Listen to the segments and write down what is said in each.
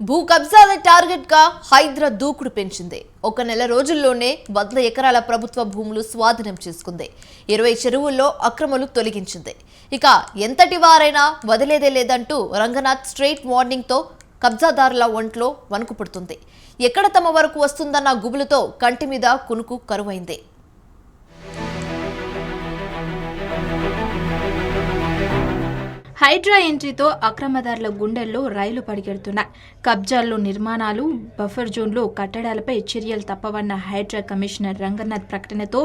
భూ కబ్జాల టార్గెట్ గా హైడ్రా దూకుడు పెంచింది. ఒక నెల రోజుల్లోనే 100 ఎకరాల ప్రభుత్వ భూములు స్వాధీనం చేసుకుంది. 20 చెరువుల్లో అక్రమాలు తొలగించింది. ఇక ఎంతటి వారైనా వదిలేదే లేదంటూ రంగనాథ్ స్ట్రైట్ వార్నింగ్ తో కబ్జాదారుల ఒంట్లో వణుకు పుడుతుంది. ఎక్కడ తమ వరకు వస్తుందన్న గుబులుతో కంటి మీద కునుకు కరువైంది. హైడ్రా ఎంట్రీతో అక్రమదారుల గుండెల్లో రైలు పరిగెడుతున్నాయి. కబ్జాల్లో నిర్మాణాలు, బఫర్ జోన్లో కట్టడాలపై చర్యలు తప్పవన్న హైడ్రా కమిషనర్ రంగనాథ్ ప్రకటనతో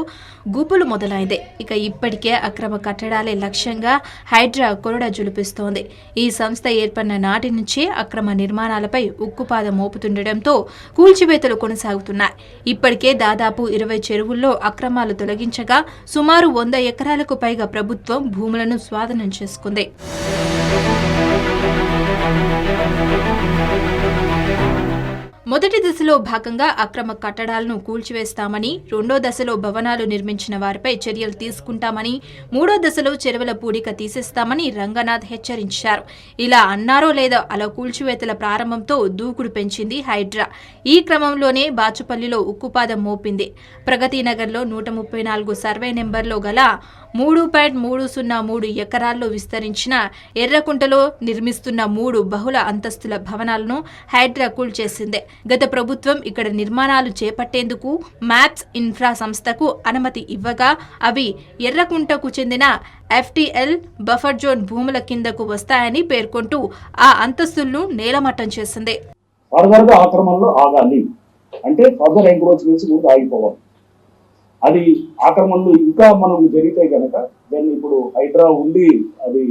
గుబులు మొదలైంది. ఇక ఇప్పటికే అక్రమ కట్టడాలే లక్ష్యంగా హైడ్రా కొరడ జులిపిస్తోంది. ఈ సంస్థ ఏర్పడిన నాటి నుంచే అక్రమ నిర్మాణాలపై ఉక్కుపాదం మోపుతుండటంతో కూల్చివేతలు కొనసాగుతున్నాయి. ఇప్పటికే దాదాపు 20 చెరువుల్లో అక్రమాలు తొలగించగా సుమారు 100 ఎకరాలకు పైగా ప్రభుత్వం భూములను స్వాధీనం చేసుకుంది. మొదటి దశలో భాగంగా అక్రమ కట్టడాలను కూల్చివేస్తామని, రెండో దశలో భవనాలు నిర్మించిన వారిపై చర్యలు తీసుకుంటామని, మూడో దశలో చెరువుల పూడిక తీసేస్తామని రంగనాథ్ హెచ్చరించారు. ఇలా అన్నారో లేదో అలా కూల్చివేతల ప్రారంభంతో దూకుడు పెంచింది హైడ్రా. ఈ క్రమంలోనే బాచుపల్లిలో ఉక్కుపాదం మోపింది. ప్రగతినగర్లో 134 సర్వే నెంబర్లో గల 3.303 ఎకరాల్లో విస్తరించిన ఎర్రకుంటలో నిర్మిస్తున్న 3 బహుళ అంతస్తుల భవనాలను హైడ్రా కూల్చేసింది. గత ప్రభుత్వం ఇక్కడ నిర్మాణాలు చేపట్టేందుకు మ్యాప్స్ ఇన్ఫ్రా సంస్థకు అనుమతి ఇవ్వగా అవి ఎర్రకుంటకు చెందిన FTL బఫర్ జోన్ భూముల కిందకు వస్తాయని పేర్కొంటూ ఆ అంతస్తులను నేలమట్టం చేసింది. అది ఆక్రమణలు ఇంకా మనం జరిగితే కనుక దాన్ని ఇప్పుడు హైడ్రా ఉండి అది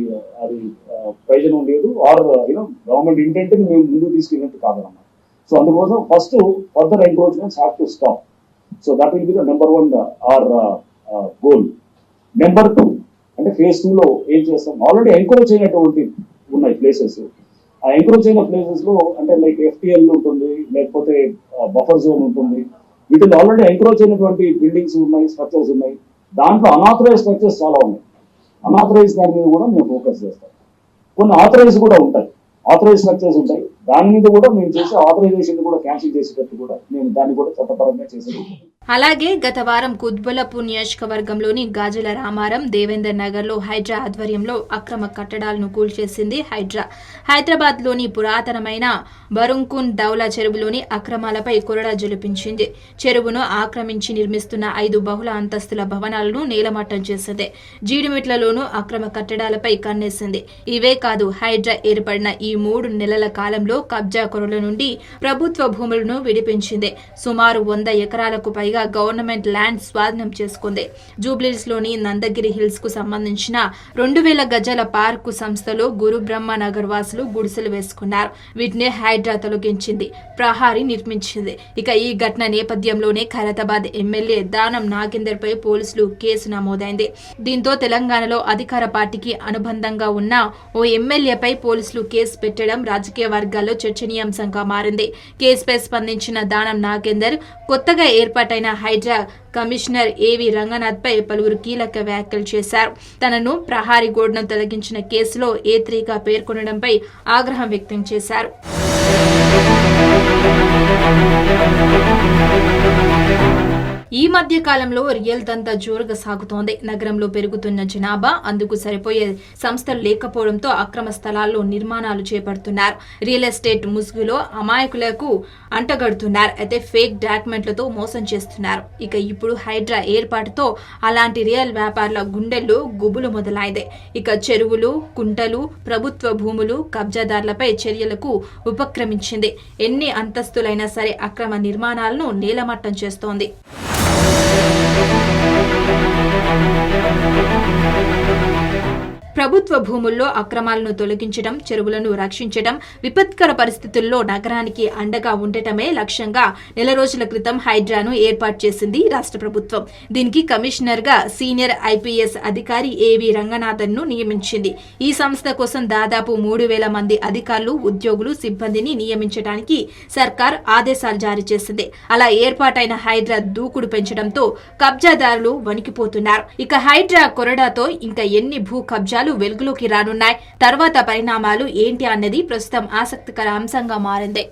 ప్రయోజనం లేదు. ఆర్ గవర్నమెంట్ ఇంటెంట్ మేము ముందుకు తీసుకెళ్ళినట్టు కాదన్నమాట. సో అందుకోసం first further encroachments have to stop. So that will be the number 1 our goal. Number 2 అంటే ఫేజ్ 2 లో ఏం చేస్తాం, ఆల్రెడీ ఎంక్రోచ్ అయినటువంటి ఉన్నాయి ప్లేసెస్. ఆ ఎంక్రోచ్ అయిన ప్లేసెస్ లో అంటే లైక్ FTL ఉంటుంది, లేకపోతే బఫర్ జోన్ ఉంటుంది. వీటిలో ఆల్రెడీ ఎంక్రోచ్ అయినటువంటి బిల్డింగ్స్ ఉన్నాయి, స్ట్రక్చర్స్ ఉన్నాయి. దాంట్లో అనాథరైజ్ స్ట్రక్చర్స్ చాలా ఉన్నాయి. అనాథరైజ్ దాని మీద కూడా మేము ఫోకస్ చేస్తాం. కొన్ని ఆథరైజ్ కూడా ఉంటాయి, ఆథరైజ్ స్ట్రక్చర్స్ ఉంటాయి. దాని మీద కూడా మేము చేసే ఆథరైజేషన్ కూడా క్యాన్సిల్ చేసేటట్టు కూడా మేము దాన్ని కూడా చట్టపరంగా చేసేది. అలాగే గత వారం కుత్బుల్లాపూర్ నియోజకవర్గంలోని గాజుల రామారం, దేవేందర్ నగర్ లో హైడ్రా ఆధ్వర్యంలో అక్రమ కట్టడాలను కూల్చేసింది హైడ్రా. హైదరాబాద్ లోని పురాతనమైన బరుంకున్ దౌలా చెరువులోని అక్రమాలపై కొరడా జులిపించింది. చెరువును ఆక్రమించి నిర్మిస్తున్న 5 బహుళ అంతస్తుల భవనాలను నేలమట్టం చేసింది. జీడిమెట్లలోనూ అక్రమ కట్టడాలపై కన్నేసింది. ఇవే కాదు, హైడ్రా ఏర్పడిన ఈ 3 నెలల కాలంలో కబ్జా కొరల నుండి ప్రభుత్వ భూములను విడిపించింది. సుమారు 100 ఎకరాలకు పైగా గవర్నమెంట్ ల్యాండ్ స్వాధీనం చేసుకుంది. జూబ్లీస్ లోని నందగిరి హిల్స్ కు సంబంధించిన 2000 గజాల పార్కు సంస్థలో గురు బ్రహ్మ నగర్ వాసులు గుడిసెలు వేసుకున్నారు. వీటిని హైడ్రా తొలగించింది, ప్రహారీ నిర్మించింది. ఇక ఈ ఘటన నేపథ్యంలోనే ఖైరతాబాద్ ఎమ్మెల్యే దానం నాగేందర్ పై పోలీసులు కేసు నమోదైంది. దీంతో తెలంగాణలో అధికార పార్టీకి అనుబంధంగా ఉన్న ఓ ఎమ్మెల్యేపై పోలీసులు కేసు పెట్టడం రాజకీయ వర్గాల్లో చర్చనీయాంశంగా మారింది. కేసుపై స్పందించిన దానం నాగేందర్ కొత్తగా ఏర్పాటైన హైడ్రా కమిషనర్ ఏవి రంగనాథ్ పై పలువురు కీలక వ్యాఖ్యలు చేశారు. తనను ప్రహారీ గోడను తొలగించిన కేసులో A3గా పేర్కొనడంపై ఆగ్రహం వ్యక్తం చేశారు. ఈ మధ్య కాలంలో రియల్ దంతా జోరుగా సాగుతోంది. నగరంలో పెరుగుతున్న జనాభా, అందుకు సరిపోయే సంస్థలు లేకపోవడంతో అక్రమ స్థలాల్లో నిర్మాణాలు చేపడుతున్నారు. రియల్ ఎస్టేట్ ముసుగులో అమాయకులకు అంటగడుతున్నారు. అయితే ఫేక్ డాక్యుమెంట్లతో మోసం చేస్తున్నారు. ఇక ఇప్పుడు హైడ్రా ఏర్పాటుతో అలాంటి రియల్ వ్యాపారుల గుండెల్లో గుబులు మొదలైంది. ఇక చెరువులు, కుంటలు, ప్రభుత్వ భూములు కబ్జాదారులపై చర్యలకు ఉపక్రమించింది. ఎన్ని అంతస్తులైనా సరే అక్రమ నిర్మాణాలను నేలమట్టం చేస్తోంది. ప్రభుత్వ భూముల్లో అక్రమాలను తొలగించడం, చెరువులను రక్షించడం, విపత్కర పరిస్థితుల్లో నగరానికి అండగా ఉండటమే లక్ష్యంగా నెల రోజుల క్రితం హైడ్రాను ఏర్పాటు చేసింది రాష్ట్ర ప్రభుత్వం. దీనికి కమిషనర్ గా సీనియర్ IPS అధికారి ఏవి రంగనాథన్ ను నియమించింది. ఈ సంస్థ కోసం దాదాపు 3000 మంది అధికారులు, ఉద్యోగులు, సిబ్బందిని నియమించడానికి సర్కార్ ఆదేశాలు జారీ చేసింది. అలా ఏర్పాటైన హైడ్రా దూకుడు పెంచడంతో కబ్జాదారులు వణికిపోతున్నారు. ఇక హైడ్రా కొరడాతో ఇంకా ఎన్ని భూ కబ్జాలు నిజాలు వెలుగులోకి రానున్నాయి. తర్వాత పరిణామాలు ఏంటి అన్నది ప్రస్తుతం ఆసక్తికర అంశంగా మారింది.